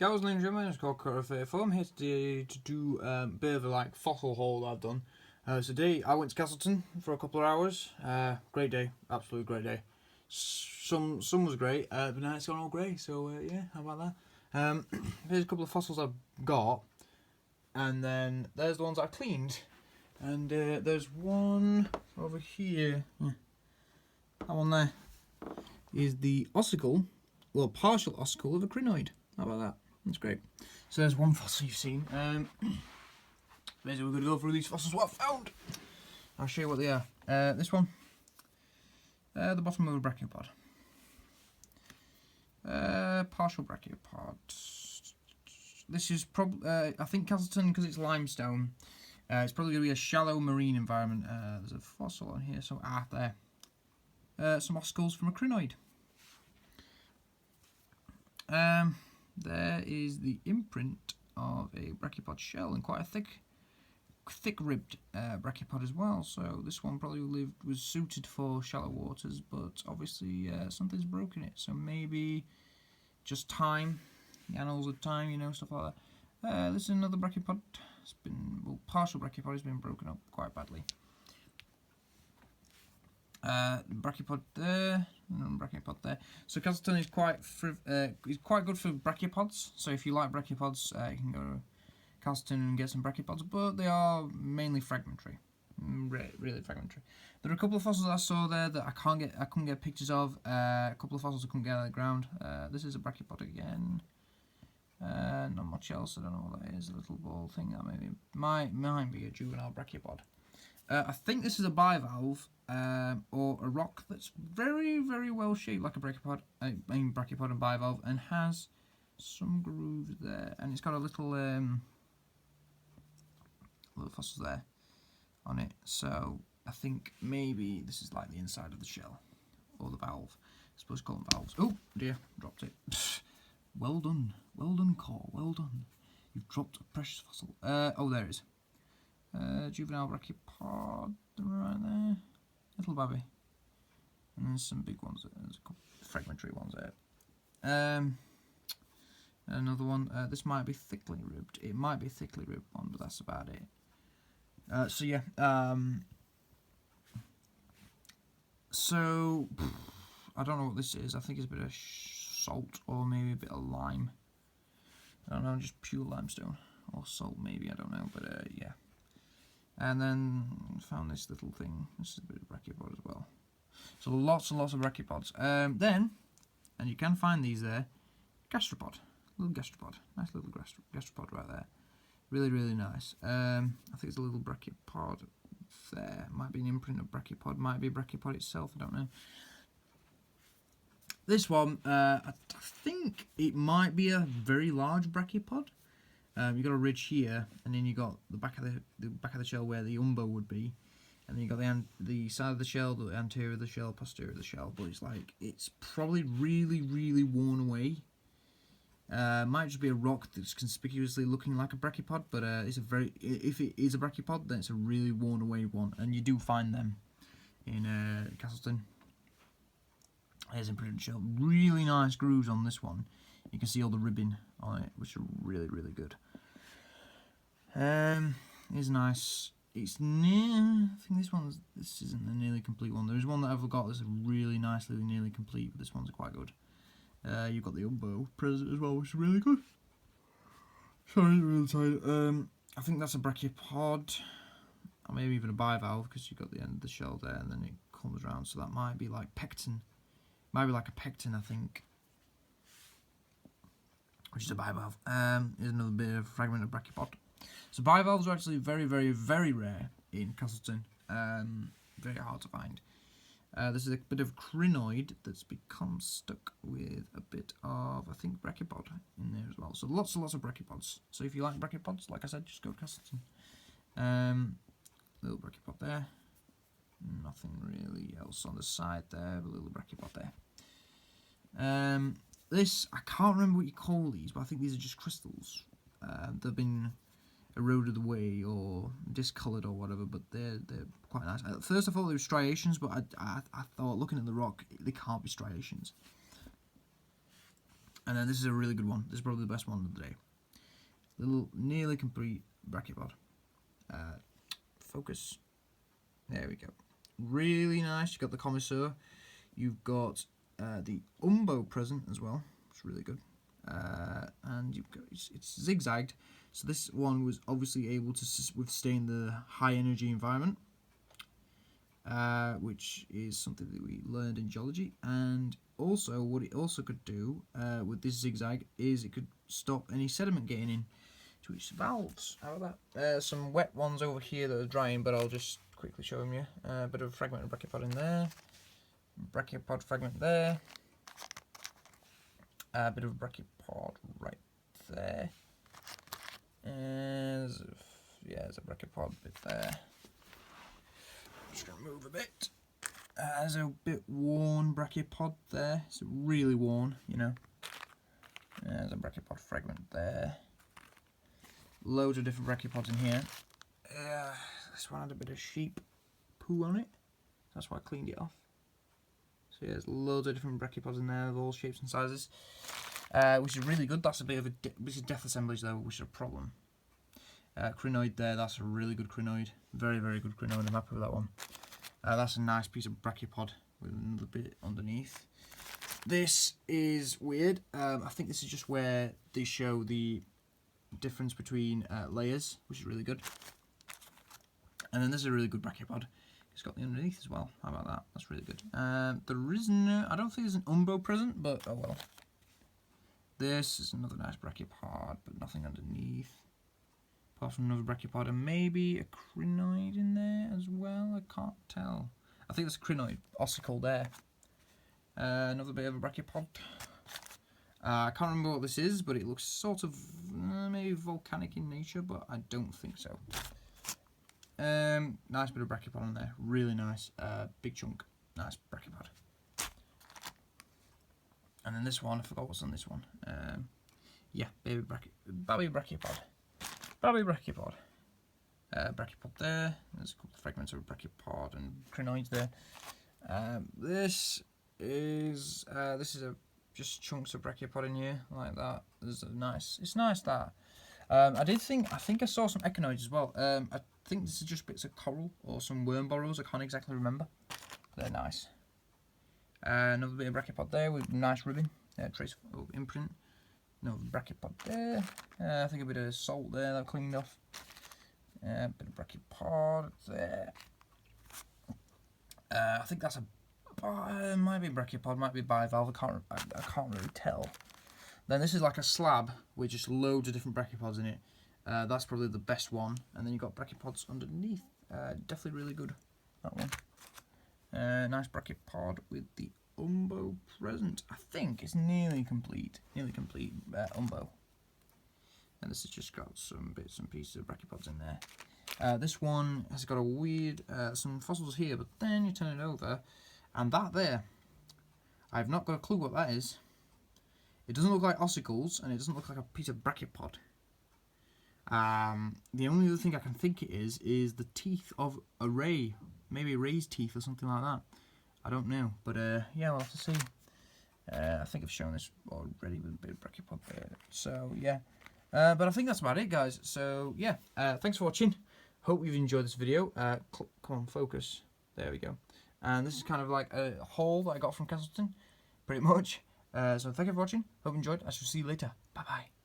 Gals Ninja, my name's called Cutter34. I'm here today to do a bit of a fossil haul that I've done. Today I went to Castleton for a couple of hours. Great day, absolutely great day. Sun was great, but now it's gone all grey, so yeah, how about that? Here's a couple of fossils I've got, and then there's the ones I cleaned. And there's one over here. That one there is the ossicle, well, partial ossicle of a crinoid. How about that? That's great. So there's one fossil you've seen. Basically, we're going to go through these fossils what I've found. I'll show you what they are. This one, the bottom of a brachiopod. Partial brachiopod. This is probably, I think Castleton, because it's limestone, it's probably going to be a shallow marine environment. There's a fossil on here, so there. Some ossicles from a crinoid. There is the imprint of a brachiopod shell, and quite a thick-ribbed brachiopod as well. So this one probably was suited for shallow waters, but obviously something's broken it. So maybe just time, the annals of time, stuff like that. This is another brachiopod. It's been, well, partial brachiopod has been broken up quite badly. Brachiopod there, and brachiopod there. So Castleton is quite good for brachiopods. So if you like brachiopods, you can go to Castleton and get some brachiopods, but they are mainly fragmentary, really fragmentary. There are a couple of fossils I saw there that I couldn't get pictures of. A couple of fossils I couldn't get out of the ground. This is a brachiopod again. Not much else. I don't know what that is. A little ball thing that maybe might be a juvenile brachiopod. I think this is a bivalve or a rock that's very, very well shaped like a brachiopod. I mean brachiopod and bivalve, and has some grooves there, and it's got a little fossils there on it. So I think maybe this is like the inside of the shell or the valve. I suppose call them valves. Oh dear, dropped it. Well done, core, well done. You've dropped a precious fossil. Oh, there it is. Juvenile brachiopod right there, little babby, and there's some big ones. There's a couple fragmentary ones there. Another one. This might be thickly ribbed. It might be a thickly ribbed one, but that's about it. So yeah. So I don't know what this is. I think it's a bit of salt or maybe a bit of lime. I don't know, just pure limestone or salt maybe. I don't know, but yeah. And then found this little thing. This is a bit of brachiopod as well. So lots and lots of brachiopods. Then, and you can find these there, gastropod. Little gastropod. Nice little gastropod right there. Really, really nice. I think it's a little brachiopod there. Might be an imprint of brachiopod. Might be a brachiopod itself. I don't know. This one, I think it might be a very large brachiopod. You got a ridge here, and then you got the back of the shell where the umbo would be, and then you got the side of the shell, the anterior of the shell, posterior of the shell. But it's probably really, really worn away. Might just be a rock that's conspicuously looking like a brachiopod, but if it is a brachiopod, then it's a really worn away one, and you do find them in Castleton. There's imprinted shell. Really nice grooves on this one. You can see all the ribbing on it, which are really, really good. It's nice. It's near. I think this isn't a nearly complete one. There's one that I've got that's really nicely nearly complete, but this one's quite good. You've got the umbo present as well, which is really good. Sorry, really tired. I think that's a brachiopod, or maybe even a bivalve, because you've got the end of the shell there, and then it comes around. So that might be like pecten. Might be like a pecten, I think. Which is a bivalve. Here's another bit of fragment of brachiopod. So bivalves are actually very, very, very rare in Castleton. Very hard to find. This is a bit of crinoid that's become stuck with a bit of, I think, brachiopod in there as well. So lots and lots of brachiopods. So if you like brachiopods, like I said, just go to Castleton. Little brachiopod there. Nothing really else on the side there, but little brachiopod there. This, I can't remember what you call these, but I think these are just crystals. They've been eroded away or discoloured or whatever, but they're quite nice. At first I thought they were striations, but I thought, looking at the rock, they can't be striations. And then this is a really good one. This is probably the best one of the day. Little nearly complete brachipod. Focus. There we go. Really nice. You've got the connoisseur. You've got the umbo present as well. It's really good. And you've got it's zigzagged. So this one was obviously able to withstand the high energy environment, which is something that we learned in geology. And also, what it also could do with this zigzag is it could stop any sediment getting in to its valves. How about that? Some wet ones over here that are drying, but I'll just quickly show them you. A bit of a fragment of brachipod in there, brachipod fragment there, a bit of brachipod right there, and yeah, there's a brachipod bit there. I'm just gonna move a bit. There's a bit worn brachipod there. It's really worn, you know. There's a brachipod fragment there. Loads of different brachiopods in here. This one had a bit of sheep poo on it. That's why I cleaned it off. So yeah, there's loads of different brachiopods in there of all shapes and sizes, which is really good. That's a bit of a this is death assemblage though, which is a problem. Crinoid there, that's a really good crinoid. Very, very good crinoid. I'm happy with that one. That's a nice piece of brachipod with another bit underneath. This is weird. I think this is just where they show the difference between layers, which is really good. And then this is a really good brachipod. It's got the underneath as well. How about that? That's really good. There is no, I don't think there's an umbo present, but oh well. This is another nice brachipod, but nothing underneath. Apart from another brachipod and maybe a crinoid in there as well. I can't tell. I think there's a crinoid ossicle there. Another bit of a brachipod. I can't remember what this is, but it looks sort of maybe volcanic in nature, but I don't think so. Nice bit of brachipod in there. Really nice. Big chunk. Nice brachipod. And then this one, I forgot what's on this one. Yeah, baby brachipod. Baby brachipod. Brachipod there. There's a couple of fragments of brachipod and crinoids there. This is just chunks of brachipod in here like that. There's a nice. It's nice that. I think I saw some echinoids as well. I think this is just bits of coral or some worm burrows. I can't exactly remember. They're nice. Another bit of brachipod there with nice ribbon. Trace of imprint. Another brachipod there. I think a bit of salt there that I've cleaned off. Bit of brachipod there. I think that's a might be brachipod, might be bivalve. I can't really tell. Then this is like a slab with just loads of different brachiopods in it. That's probably the best one. And then you've got brachiopods underneath. Definitely really good, that one. Nice brachipod with the umbo present. I think it's nearly complete. Nearly complete umbo. And this has just got some bits and pieces of brachiopods in there. This one has got a weird, some fossils here, but then you turn it over, and that there, I've not got a clue what that is. It doesn't look like ossicles, and it doesn't look like a piece of brachipod. The only other thing I can think it is the teeth of a ray. Maybe a ray's teeth or something like that. I don't know, but yeah, we'll have to see. I think I've shown this already with a bit of brachipod there. So yeah, but I think that's about it, guys. So yeah, thanks for watching. Hope you've enjoyed this video. Come on, focus. There we go. And this is kind of like a haul that I got from Castleton, pretty much. So thank you for watching. Hope you enjoyed. I shall see you later. Bye bye.